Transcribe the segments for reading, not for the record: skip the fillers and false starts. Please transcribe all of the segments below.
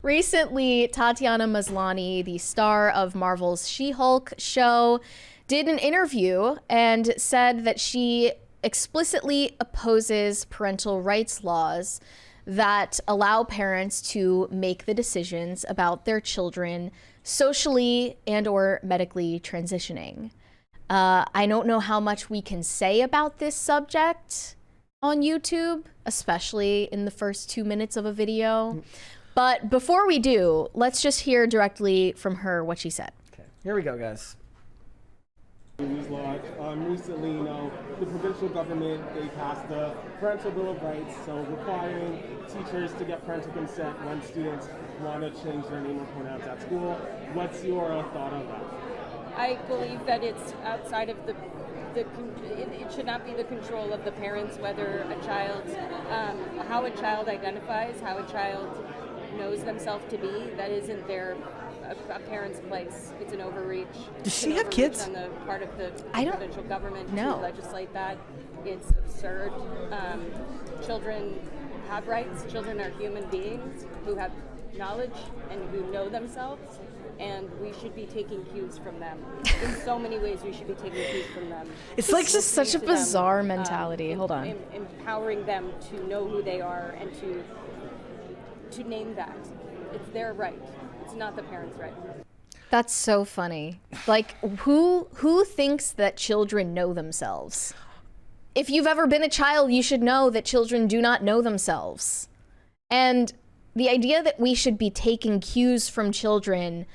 Recently, Tatiana Maslany, the star of Marvel's She-Hulk show, did an interview and said that she explicitly opposes parental rights laws that allow parents to make the decisions about their children socially and or medically transitioning. I don't know how much we can say about this subject on YouTube, especially in the first 2 minutes of a video. But before we do, let's just hear directly from her what she said. Okay, here we go, guys. Recently, the provincial government, they passed the Parental Bill of Rights, so requiring teachers to get parental consent when students want to change their name or pronouns at school. What's your thought on that? I believe that it's outside of it should not be the control of the parents whether a child, how a child identifies, how a child knows themselves to be. That isn't a parent's place. It's an overreach. Does she have kids? On the part of the provincial government know. to legislate that. It's absurd. Children have rights. Children are human beings who have knowledge and who know themselves. And we should be taking cues from them. In so many ways, we should be taking cues from them. It's like just such a bizarre mentality. Hold on. Empowering them to know who they are and to name that. It's their right. It's not the parents' right. That's so funny. Like, who thinks that children know themselves? If you've ever been a child, you should know that children do not know themselves. And the idea that we should be taking cues from children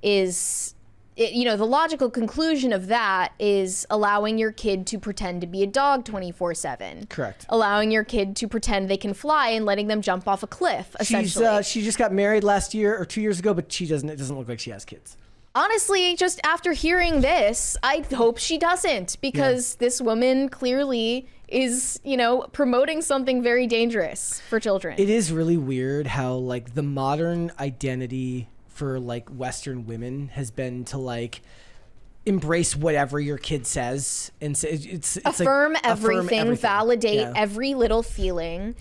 is, the logical conclusion of that is allowing your kid to pretend to be a dog 24/7. Correct. Allowing your kid to pretend they can fly and letting them jump off a cliff, essentially. She just got married last year or 2 years ago, but it doesn't look like she has kids. Honestly, just after hearing this, I hope she doesn't, because this woman clearly is, promoting something very dangerous for children. It is really weird how, like, the modern identity for, like, Western women has been to, like, embrace whatever your kid says and say it's affirm, like, everything, validate every little feeling.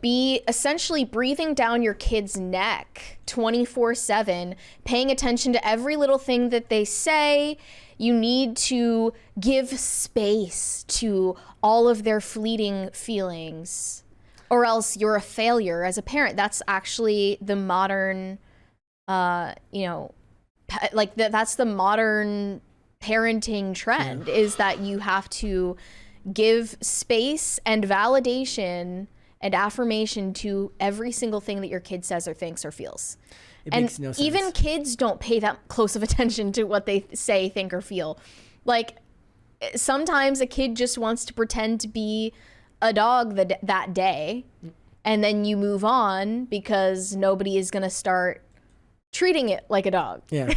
Be essentially breathing down your kid's neck 24/7, paying attention to every little thing that they say. You need to give space to all of their fleeting feelings, or else you're a failure as a parent. That's actually the modern, that's the modern parenting trend, is that you have to give space and validation and affirmation to every single thing that your kid says or thinks or feels. It makes no sense. Even kids don't pay that close of attention to what they say, think, or feel. Like, sometimes a kid just wants to pretend to be a dog that day, and then you move on because nobody is going to start treating it like a dog. Yeah.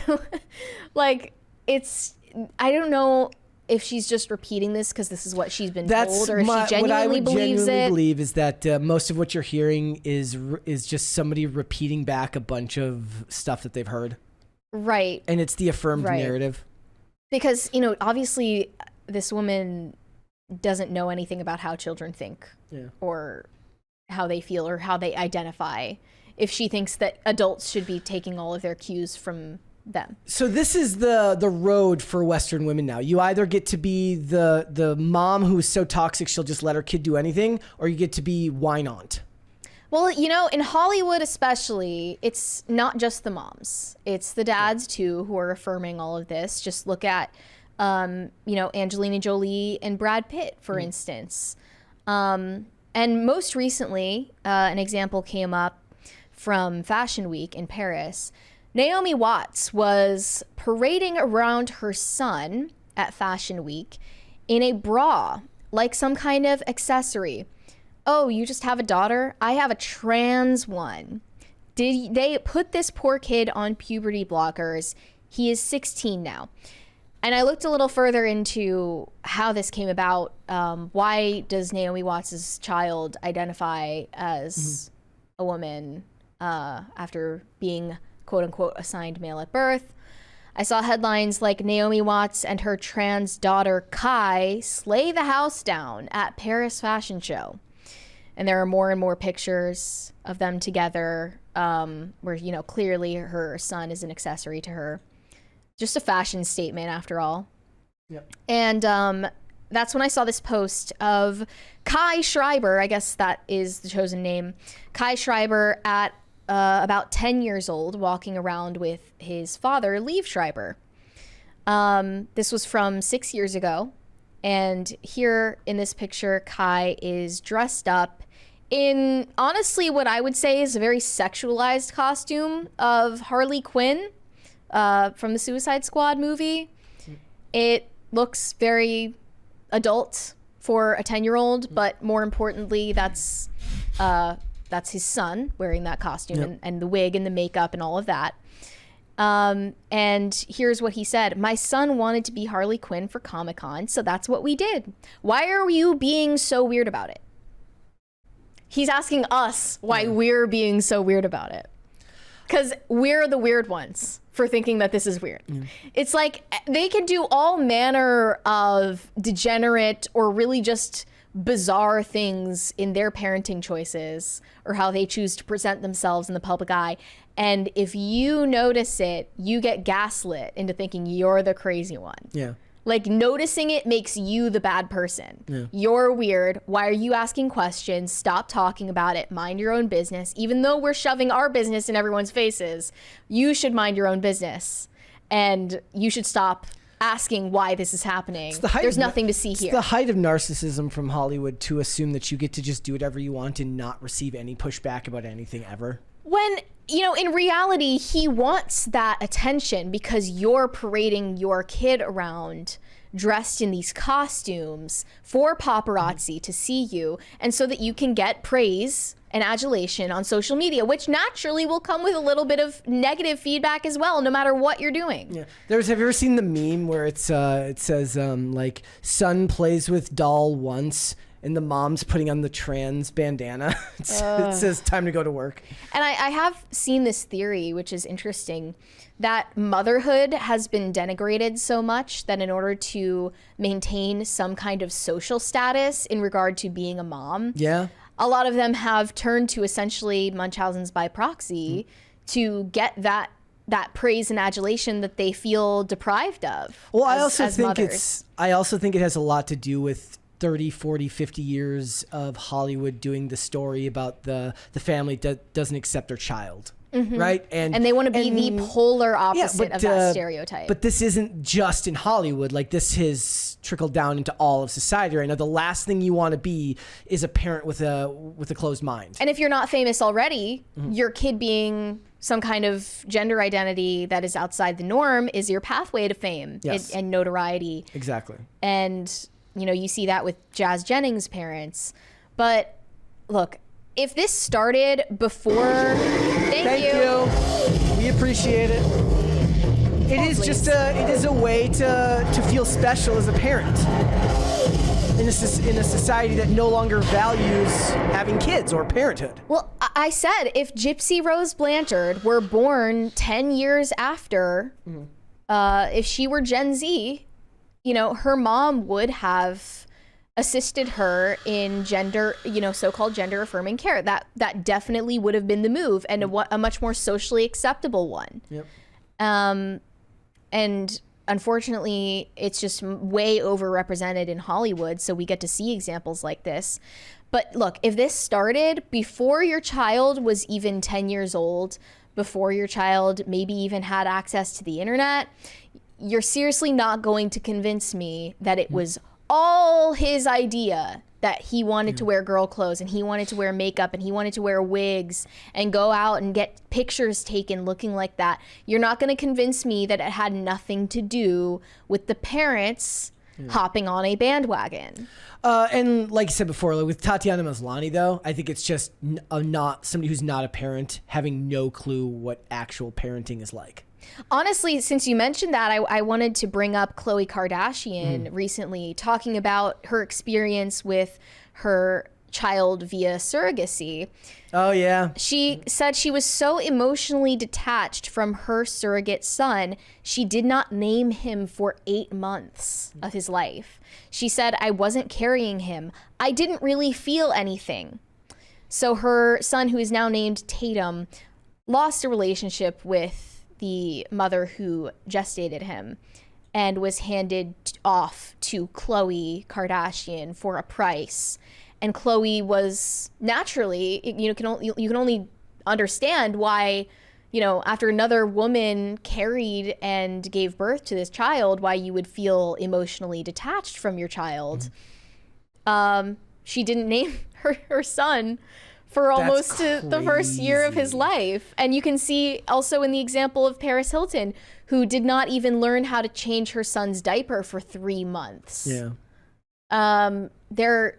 Like, I don't know if she's just repeating this because this is what she's been told, or if she genuinely believes it. What I would genuinely believe is that most of what you're hearing is just somebody repeating back a bunch of stuff that they've heard. Right. And it's the affirmed narrative. Because, obviously this woman doesn't know anything about how children think or how they feel or how they identify, if she thinks that adults should be taking all of their cues from them. So this is the road for Western women now. You either get to be the mom who is so toxic she'll just let her kid do anything, or you get to be wine aunt. Well, in Hollywood especially, it's not just the moms. It's the dads too who are affirming all of this. Just look at Angelina Jolie and Brad Pitt, for instance. And most recently, an example came up from Fashion Week in Paris. Naomi Watts was parading around her son at Fashion Week in a bra, like some kind of accessory. Oh, you just have a daughter? I have a trans one. Did they put this poor kid on puberty blockers? He is 16 now. And I looked a little further into how this came about. Why does Naomi Watts' child identify as a woman after being quote unquote assigned male at birth? I saw headlines like Naomi Watts and her trans daughter Kai slay the house down at Paris fashion show. And there are more and more pictures of them together, where, you know, clearly her son is an accessory to her. Just a fashion statement after all. Yep. And that's when I saw this post of Kai Schreiber, I guess that is the chosen name, Kai Schreiber at about 10 years old, walking around with his father, Liev Schreiber. This was from 6 years ago. And here in this picture, Kai is dressed up in, honestly, what I would say is a very sexualized costume of Harley Quinn from the Suicide Squad movie. It looks very adult for a 10-year-old, but more importantly, that's his son wearing that costume. Yep. and the wig and the makeup and all of that. And here's what he said. My son wanted to be Harley Quinn for Comic-Con, so that's what we did. Why are you being so weird about it? He's asking us why we're being so weird about it. Because we're the weird ones for thinking that this is weird. It's like they can do all manner of degenerate or really just bizarre things in their parenting choices or how they choose to present themselves in the public eye. And if you notice it, you get gaslit into thinking you're the crazy one. Yeah. Like, noticing it makes you the bad person. Yeah. You're weird. Why are you asking questions? Stop talking about it. Mind your own business. Even though we're shoving our business in everyone's faces, you should mind your own business. And you should stop asking why this is happening. There's nothing to see here. It's the height of narcissism from Hollywood to assume that you get to just do whatever you want and not receive any pushback about anything ever. When, you know, in reality, he wants that attention because you're parading your kid around dressed in these costumes for paparazzi to see you, and so that you can get praise and adulation on social media, which naturally will come with a little bit of negative feedback as well, no matter what you're doing. Yeah. Have you ever seen the meme where it says like son plays with doll once and the mom's putting on the trans bandana? It says time to go to work. And I have seen this theory, which is interesting, that motherhood has been denigrated so much that in order to maintain some kind of social status in regard to being a mom, Yeah. a lot of them have turned to essentially Munchausen's by proxy to get that praise and adulation that they feel deprived of. Well, I as also think it has a lot to do with 30, 40, 50 years of Hollywood doing the story about the family that doesn't accept their child. Right. And they want to be the polar opposite of that stereotype. But this isn't just in Hollywood. Like, this has trickled down into all of society right now. The last thing you want to be is a parent with a closed mind. And if you're not famous already, your kid being some kind of gender identity that is outside the norm is your pathway to fame. Yes. and notoriety. Exactly. And, you know, you see that with Jazz Jennings' parents. But look, if this started before, thank you. We appreciate it. It is a way to feel special as a parent in a society that no longer values having kids or parenthood. Well, I said if Gypsy Rose Blanchard were born 10 years after, if she were Gen Z, you know, her mom would have assisted her in gender, you know, so-called gender affirming care. That definitely would have been the move, and a much more socially acceptable one. Yep. And unfortunately, it's just way overrepresented in Hollywood, so we get to see examples like this. But look, if this started before your child was even 10 years old, before your child maybe even had access to the internet, you're seriously not going to convince me that it was all his idea that he wanted to wear girl clothes and he wanted to wear makeup and he wanted to wear wigs and go out and get pictures taken looking like that. You're not going to convince me that it had nothing to do with the parents hopping on a bandwagon. And like I said before, like with Tatiana Maslany, though, I think it's just not somebody who's not a parent having no clue what actual parenting is like. Honestly, since you mentioned that, I wanted to bring up Khloe Kardashian recently, talking about her experience with her child via surrogacy. Oh, yeah. She said she was so emotionally detached from her surrogate son, she did not name him for 8 months of his life. She said, I wasn't carrying him. I didn't really feel anything. So her son, who is now named Tatum, lost a relationship with the mother who gestated him and was handed off to Khloe Kardashian for a price. And Khloe was naturally, you can only understand why, after another woman carried and gave birth to this child, why you would feel emotionally detached from your child. She didn't name her son for almost the first year of his life. And you can see also in the example of Paris Hilton, who did not even learn how to change her son's diaper for 3 months. Yeah. There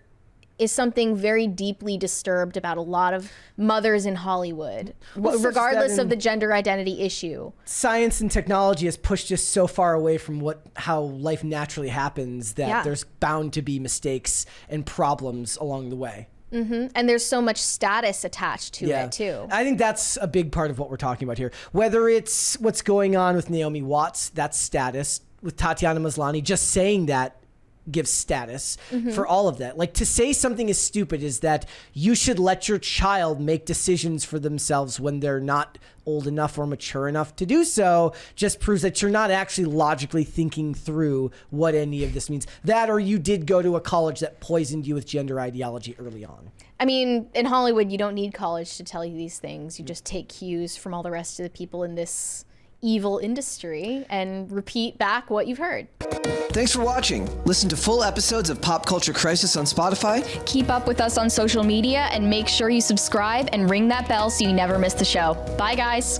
is something very deeply disturbed about a lot of mothers in Hollywood, regardless of the gender identity issue. Science and technology has pushed us so far away from how life naturally happens that there's bound to be mistakes and problems along the way. Mm-hmm. And there's so much status attached to it too. I think that's a big part of what we're talking about here. Whether it's what's going on with Naomi Watts, that's status. With Tatiana Maslany, just saying that gives status for all of that. Like, to say something is stupid is that you should let your child make decisions for themselves when they're not old enough or mature enough to do so, just proves that you're not actually logically thinking through what any of this means. That, or you did go to a college that poisoned you with gender ideology early on. I mean, in Hollywood, you don't need college to tell you these things. You just take cues from all the rest of the people in this evil industry and repeat back what you've heard. Thanks for watching. Listen to full episodes of Pop Culture Crisis on Spotify. Keep up with us on social media and make sure you subscribe and ring that bell so you never miss the show. Bye, guys.